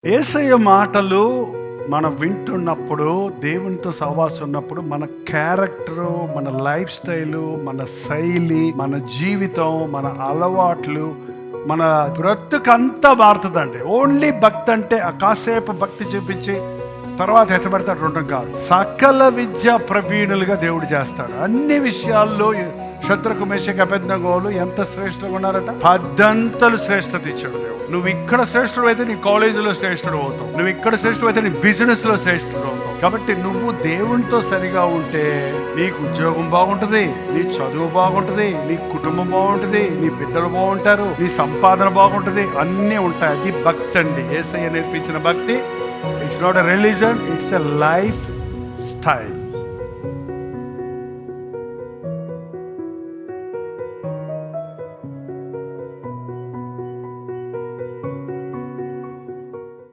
యేసయ్య మాటలు మనం వింటున్నప్పుడు, దేవునితో సహవాసం ఉన్నప్పుడు మన క్యారెక్టరు, మన లైఫ్ స్టైలు, మన శైలి, మన జీవితం, మన అలవాట్లు, మన బ్రతుకంతా మారుతుందండి. ఓన్లీ భక్తి అంటే కాసేపు భక్తి చూపించి తర్వాత ఎట్టబడితే అట్లా ఉండడం కాదు. సకల విద్య ప్రవీణులుగా దేవుడు చేస్తాడు. అన్ని విషయాల్లో శత్రుకు మేషకు అబేద్నెగోలు ఎంత శ్రేష్ఠంగా ఉన్నారట, 10 శ్రేష్ఠత ఇచ్చాడు దేవుడు. నువ్వు ఇక్కడ శ్రేష్ఠుడు అయితే నీ కాలేజీలో శ్రేష్ఠుడు అవుతావు, నువ్వు ఇక్కడ శ్రేష్ఠుడు అయితే నీ బిజినెస్ లో శ్రేష్ఠుడు అవుతావు. కాబట్టి నువ్వు దేవునితో సరిగా ఉంటే నీకు ఉద్యోగం బాగుంటుంది, నీ చదువు బాగుంటుంది, నీ కుటుంబం బాగుంటుంది, నీ బిడ్డలు బాగుంటారు, నీ సంపాదన బాగుంటుంది, అన్నీ ఉంటాయి. అది భక్తి అండి. యేసయ్య నేర్పించిన భక్తి. It's not a religion, it's a life style.